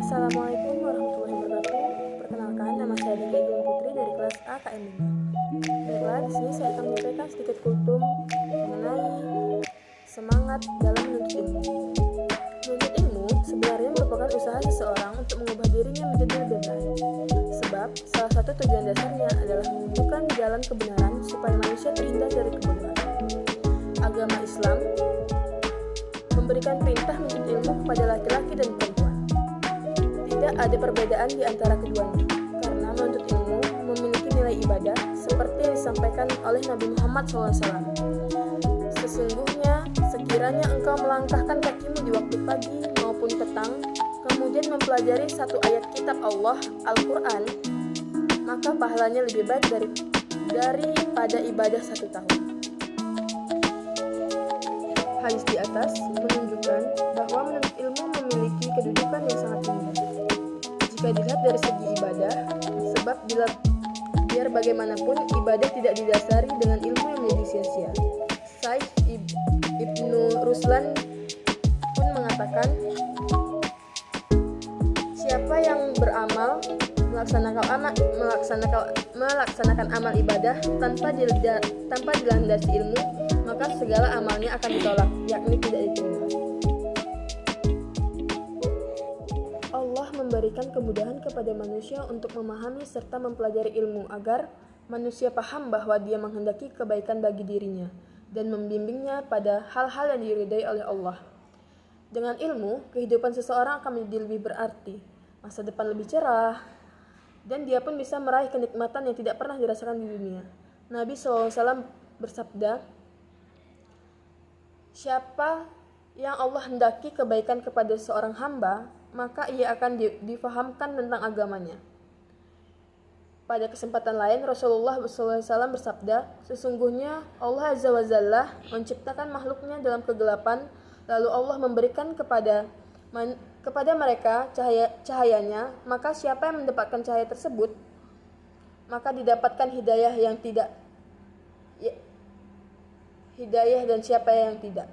Assalamualaikum warahmatullahi wabarakatuh. Perkenalkan, nama saya Dika Ibu Putri dari kelas A KM 5. Baiklah, di sini saya akan menyampaikan sedikit kultum mengenai semangat dalam menuntut ilmu. Menuntut ilmu sebenarnya merupakan usaha seseorang untuk mengubah dirinya menjadi lebih baik. Sebab salah satu tujuan dasarnya adalah menunjukkan jalan kebenaran supaya manusia terhindar dari kebodohan. Agama Islam memberikan perintah menuntut ilmu kepada laki-laki dan perempuan. Tidak ada perbedaan di antara keduanya, karena menuntut ilmu memiliki nilai ibadah seperti yang disampaikan oleh Nabi Muhammad SAW. Sesungguhnya, sekiranya engkau melangkahkan kakimu di waktu pagi maupun petang, kemudian mempelajari satu ayat kitab Allah, Al-Quran, maka pahalanya lebih baik daripada ibadah 1 tahun. Hadis di atas menunjukkan bahwa menuntut ilmu memiliki kedudukan yang sangat tinggi. Jika dilihat dari segi ibadah, sebab biar bagaimanapun ibadah tidak didasari dengan ilmu yang menjadi sia-sia. Syekh Ibnu Ruslan pun mengatakan, siapa yang beramal melaksanakan amal ibadah tanpa dilandasi ilmu, maka segala amalnya akan ditolak, yakni tidak diterima. Allah memberikan kemudahan kepada manusia untuk memahami serta mempelajari ilmu agar manusia paham bahwa dia menghendaki kebaikan bagi dirinya dan membimbingnya pada hal-hal yang diridai oleh Allah. Dengan ilmu, kehidupan seseorang akan menjadi lebih berarti, masa depan lebih cerah, dan dia pun bisa meraih kenikmatan yang tidak pernah dirasakan di dunia. Nabi SAW bersabda, siapa yang Allah hendaki kebaikan kepada seorang hamba, maka ia akan difahamkan tentang agamanya. Pada kesempatan lain, Rasulullah SAW bersabda, sesungguhnya Allah Azza wa Jalla menciptakan makhluknya dalam kegelapan, lalu Allah memberikan kepada mereka cahayanya, maka siapa yang mendapatkan cahaya tersebut, maka didapatkan hidayah dan siapa yang tidak.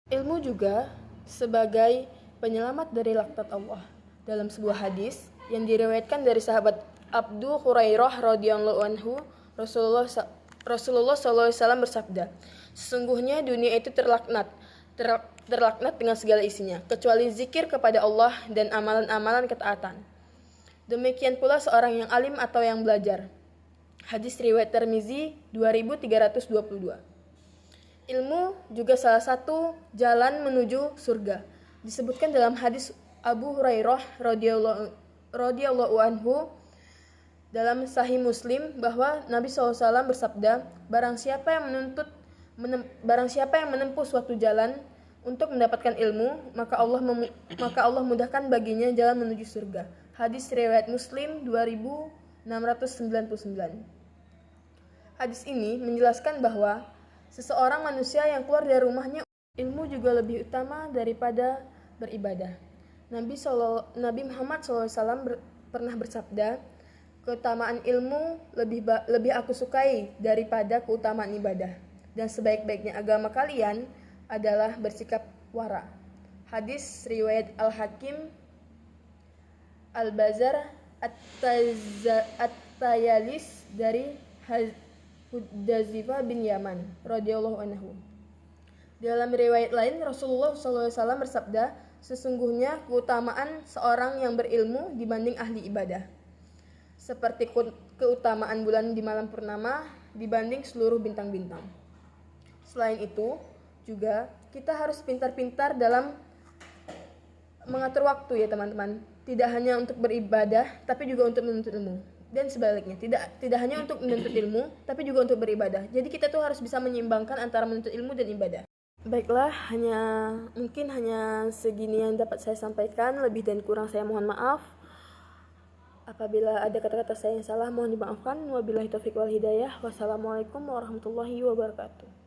Ilmu juga sebagai penyelamat dari laknat Allah. Dalam sebuah hadis yang diriwayatkan dari sahabat Abu Hurairah radhiyallahu anhu, Rasulullah SAW bersabda, sesungguhnya dunia itu terlaknat dengan segala isinya, kecuali zikir kepada Allah dan amalan-amalan ketaatan. Demikian pula seorang yang alim atau yang belajar. Hadis riwayat Tirmizi 2322. Ilmu juga salah satu jalan menuju surga. Disebutkan dalam hadis Abu Hurairah radhiyallahu anhu dalam Sahih Muslim bahwa Nabi SAW bersabda, barang siapa yang menempuh suatu jalan untuk mendapatkan ilmu, maka Allah mudahkan baginya jalan menuju surga. Hadis riwayat Muslim 2699. Hadis ini menjelaskan bahwa seseorang manusia yang keluar dari rumahnya, ilmu juga lebih utama daripada beribadah. Nabi Muhammad SAW pernah bersabda, keutamaan ilmu lebih aku sukai daripada keutamaan ibadah, dan sebaik-baiknya agama kalian adalah bersikap wara. Hadis riwayat Al-Hakim, Al-Bazar, At-Tayalis dari Hudzaifa bin Yaman radhiyallahu anhu. Dalam riwayat lain, Rasulullah SAW bersabda, sesungguhnya keutamaan seorang yang berilmu dibanding ahli ibadah, seperti keutamaan bulan di malam purnama dibanding seluruh bintang-bintang. Selain itu, juga kita harus pintar-pintar dalam mengatur waktu ya teman-teman. Tidak hanya untuk beribadah, tapi juga untuk menuntut ilmu. Dan sebaliknya, tidak hanya untuk menuntut ilmu, tapi juga untuk beribadah. Jadi kita tuh harus bisa menyeimbangkan antara menuntut ilmu dan ibadah. Baiklah, mungkin hanya segini yang dapat saya sampaikan. Lebih dan kurang saya mohon maaf. Apabila ada kata-kata saya yang salah, mohon dimaafkan. Wabillahi taufiq wal hidayah. Wassalamualaikum warahmatullahi wabarakatuh.